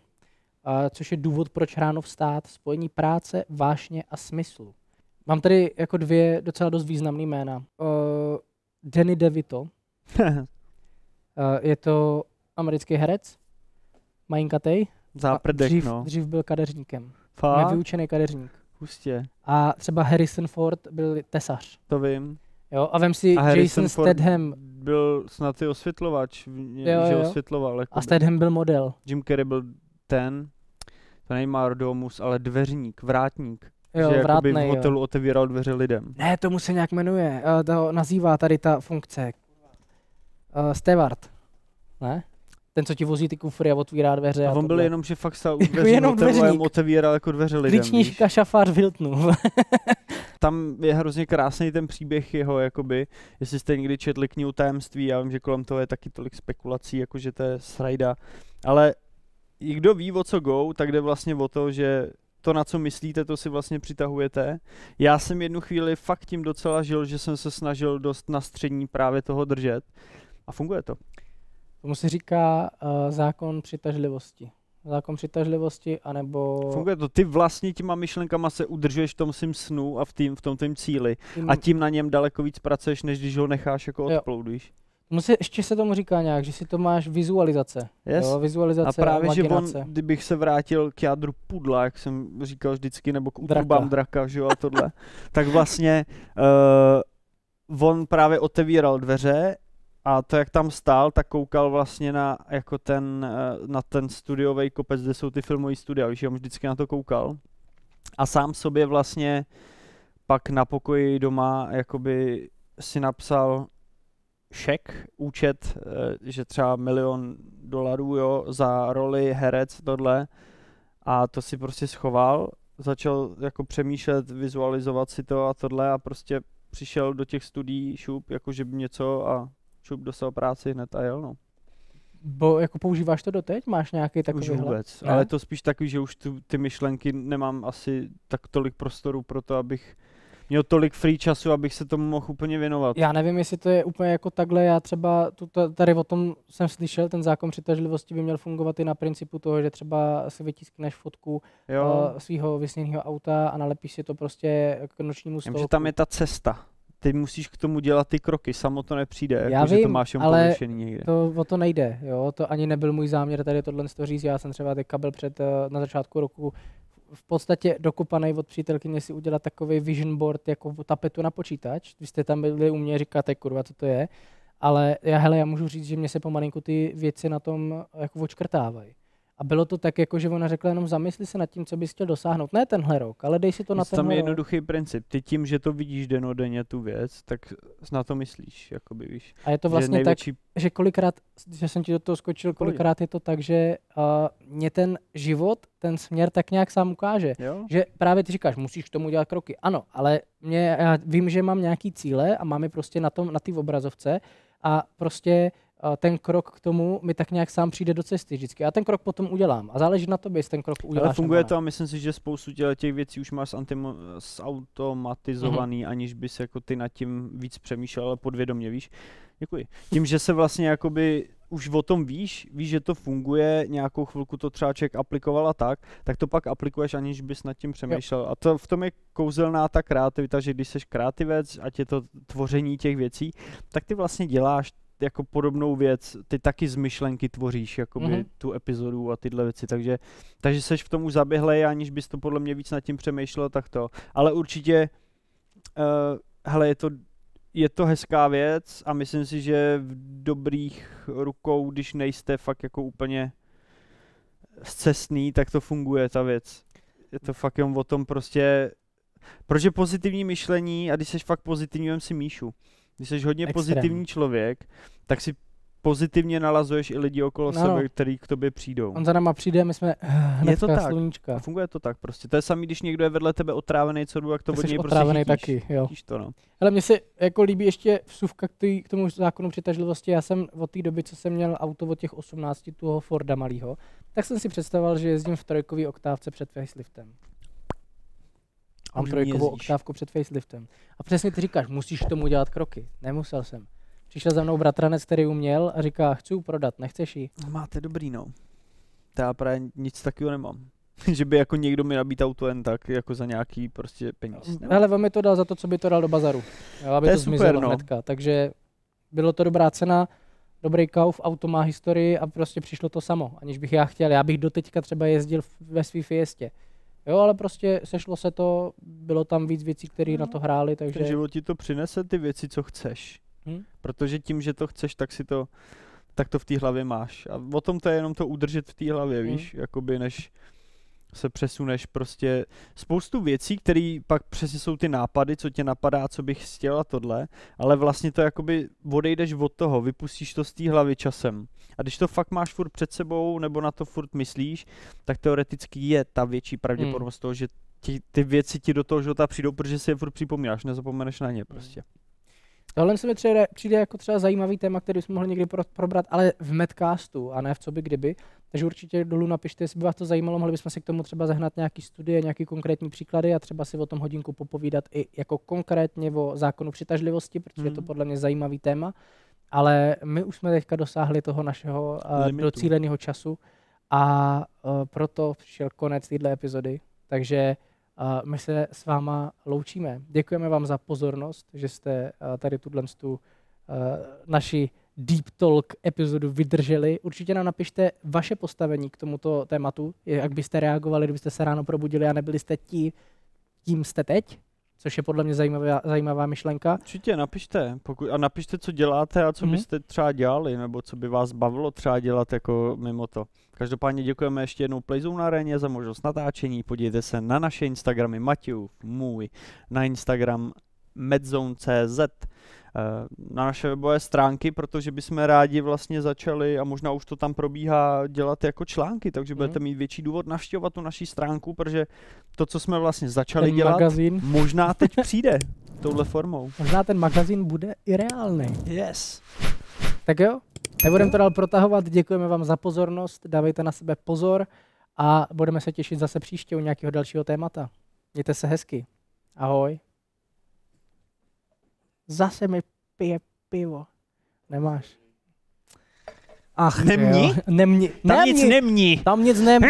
což je důvod, proč ráno vstát, spojení práce, vášně a smyslu. Mám tady jako 2 docela dost významný jména. Danny DeVito. Je to americký herec, majinkatej. Záprdek, dřív byl kadeřníkem. Fakt? Nevyučený kadeřník. Hustě. A třeba Harrison Ford byl tesař. To vím. Jo, a vem si Jason Statham. Byl snad i osvětlovač, že osvětloval. A Statham byl model. Jim Carrey byl to není majordomus, ale dveřník, vrátník. Jo, že jakoby v hotelu otevíral dveře lidem. Ne, tomu se nějak jmenuje. To nazývá tady ta funkce. Steward. Ne? Ten, co ti vozí ty kufry a otvírá dveře. A on byl jenom, že fakt stál u dveří hotelu a otevíral jako dveře lidem. Klíčníška šafář Wiltonu. Tam je hrozně krásný ten příběh jeho, jakoby, jestli jste někdy četli knihu Tajemství, já vím, že kolem toho je taky tolik spekulací, jakože to je srajda, ale i kdo ví, o co go, tak jde vlastně o to, že to, na co myslíte, to si vlastně přitahujete. Já jsem jednu chvíli fakt tím docela žil, že jsem se snažil dost na střední právě toho držet a funguje to. Tomu se říká zákon přitažlivosti. Zákon přitažlivosti, anebo... Funguje to. Ty vlastně těma myšlenkama se udržuješ v tom svým snu a v tom tvým cíli. A tím na něm daleko víc pracuješ, než když ho necháš jako odplout, víš? Ještě se tomu říká nějak, že si to máš vizualizace. Yes. Jo, vizualizace a právě, imaginace. Že kdybych se vrátil k jádru pudla, jak jsem říkal vždycky, nebo k útrubám draka, že jo, a tohle, tak vlastně on právě otevíral dveře a to, jak tam stál, tak koukal vlastně na ten studiový kopec, kde jsou ty filmové studia, víš, on vždycky na to koukal. A sám sobě vlastně pak na pokoji doma jakoby si napsal šek, účet, že třeba $1 milion, jo, za roli herec, tohle. A to si prostě schoval, začal jako přemýšlet, vizualizovat si to a tohle a prostě přišel do těch studií, šup, jakože by něco a šup, dostal práci hned a jel, no. Jako používáš to doteď? Máš nějaký takový už vůbec, ale to spíš takový, že už ty myšlenky nemám asi tak tolik prostoru pro to, abych měl tolik free času, abych se tomu mohl úplně věnovat. Já nevím, jestli to je úplně jako takhle, já třeba tady o tom jsem slyšel, ten zákon přitažlivosti by měl fungovat i na principu toho, že třeba si vytiskneš fotku svého vysněného auta a nalepíš si to prostě k nočnímu stolku. Že tam je ta cesta. Ty musíš k tomu dělat ty kroky, samo to nepřijde, já vím, že to máš ale někde. O to nejde, jo, to ani nebyl můj záměr tady tohle říct, já jsem třeba teďka byl na začátku roku v podstatě dokopanej od přítelkyně si udělat takový vision board jako tapetu na počítač. Vy jste tam byli u mě, říkáte, kurva, co to je. Ale já můžu říct, že mě se pomalinku ty věci na tom jako odškrtávají. A bylo to tak, jako že ona řekla jenom zamysli se nad tím, co bys chtěl dosáhnout. Ne tenhle rok, ale dej si to na tenhle rok. Tam je jednoduchý princip. Ty tím, že to vidíš dennodenně tu věc, tak na to myslíš, jakoby, víš. A je to vlastně největší... tak, že kolikrát, že jsem ti do toho skočil, kolikrát je to tak, že mě ten život, ten směr tak nějak sám ukáže. Jo? Že právě ty říkáš, musíš k tomu dělat kroky. Ano, ale já vím, že mám nějaký cíle a mám je prostě na té obrazovce a prostě ten krok k tomu mi tak nějak sám přijde do cesty vždycky. Já ten krok potom udělám a záleží na tobě, jestli ten krok uděláš. Ale funguje to a myslím si, že spoustu těch věcí už máš zautomatizovaný, aniž bys jako ty nad tím víc přemýšlel, ale podvědomě, víš. Děkuji. Tím, že se vlastně jakoby už o tom víš, že to funguje, nějakou chvilku to třeba člověk aplikoval a tak to pak aplikuješ, aniž bys nad tím přemýšlel. Jo. A to v tom je kouzelná ta kreativita, že když seš kreativec, ať je to tvoření těch věcí, tak ty vlastně děláš jako podobnou věc, ty taky z myšlenky tvoříš jakoby tu epizodu a tyhle věci, takže seš v tom už zaběhlej, aniž bys to podle mě víc nad tím přemýšlel, tak to. Ale určitě, hele, je to hezká věc a myslím si, že v dobrých rukou, když nejste fakt jako úplně scestný, tak to funguje ta věc. Je to fakt jen o tom prostě, protože pozitivní myšlení a když seš fakt pozitivní, vem si Míšu. Když jsi hodně pozitivní člověk, tak si pozitivně nalazuješ i lidi okolo sebe, který k tobě přijdou. On za náma přijde, my jsme hnedka sluníčka. Funguje to tak prostě. To je samý, když někdo je vedle tebe otrávený, co jdu, jak to od něj prostě chytíš. Taky, jo. Chytíš to, no. Ale mně se jako líbí ještě vsuvka k tomu zákonu přitažlivosti. Já jsem od té doby, co jsem měl auto od těch 18, toho Forda malýho, tak jsem si představoval, že jezdím v trojkový oktávce před faceliftem. Mám trojkovou oktávku před faceliftem. A přesně ty říkáš, musíš k tomu dělat kroky. Nemusel jsem. Přišel za mnou bratranec, který uměl a říká, chci prodat, nechceš jí? Máte dobrý, no. Já právě nic takového nemám. Že by jako někdo mi nabít auto jen tak, jako za nějaký prostě peníz. Ale on mi to dal za to, co by to dal do bazaru. Jo, aby to zmizelo hnedka. Takže bylo to dobrá cena, dobrý kauf, auto má historii a prostě přišlo to samo, aniž bych já chtěl. Já bych doteďka třeba jezdil ve svý Fiestě. Jo, ale prostě sešlo se to, bylo tam víc věcí, které na to hrály, takže... Ten život ti to přinese ty věci, co chceš. Protože tím, že to chceš, tak to v té hlavě máš. A o tom to je jenom to udržet v té hlavě, víš, jakoby než se přesuneš prostě spoustu věcí, které pak přesně jsou ty nápady, co tě napadá, co bych chtěl a tohle, ale vlastně to jakoby odejdeš od toho, vypustíš to z té hlavy časem. A když to fakt máš furt před sebou, nebo na to furt myslíš, tak teoreticky je ta větší pravděpodobnost toho, že ty věci ti do toho života přijdou, protože si je furt připomínáš, nezapomeneš na ně prostě. Tohle se mi přijde jako třeba zajímavý téma, který jsme mohli někdy probrat, ale v Medcastu a ne v co by kdyby. Takže určitě dolů napište, jestli by vás to zajímalo, mohli bychom si k tomu třeba zahnat nějaký studie, nějaký konkrétní příklady a třeba si o tom hodinku popovídat i jako konkrétně o zákonu přitažlivosti, protože je to podle mě zajímavý téma. Ale my už jsme teďka dosáhli toho našeho docíleného času a proto přišel konec téhle epizody. Takže my se s váma loučíme. Děkujeme vám za pozornost, že jste tady tu naši Deep Talk epizodu vydrželi. Určitě nám napište vaše postavení k tomuto tématu, jak byste reagovali, kdybyste se ráno probudili a nebyli jste tím jste teď, což je podle mě zajímavá myšlenka. Určitě napište, a napište, co děláte a co byste třeba dělali, nebo co by vás bavilo třeba dělat jako mimo to. Každopádně děkujeme ještě jednou Playzone Aréně za možnost natáčení. Podívejte se na naše Instagramy, Matějův, můj, na Instagram medzone.cz, na naše webové stránky, protože bychom rádi vlastně začali, a možná už to tam probíhá, dělat jako články, takže budete mít větší důvod navštěvovat tu naší stránku, protože to, co jsme vlastně začali dělat, magazín možná teď přijde touhle formou. Možná ten magazín bude i reálný. Yes. Tak jo, nebudeme to dál protahovat, děkujeme vám za pozornost, dávejte na sebe pozor a budeme se těšit zase příště u nějakého dalšího témata. Mějte se hezky. Ahoj. Zase mi pije pivo. Nemáš. Ach, nemni? Nemni. Tam nic nemni. Tam nic nemni.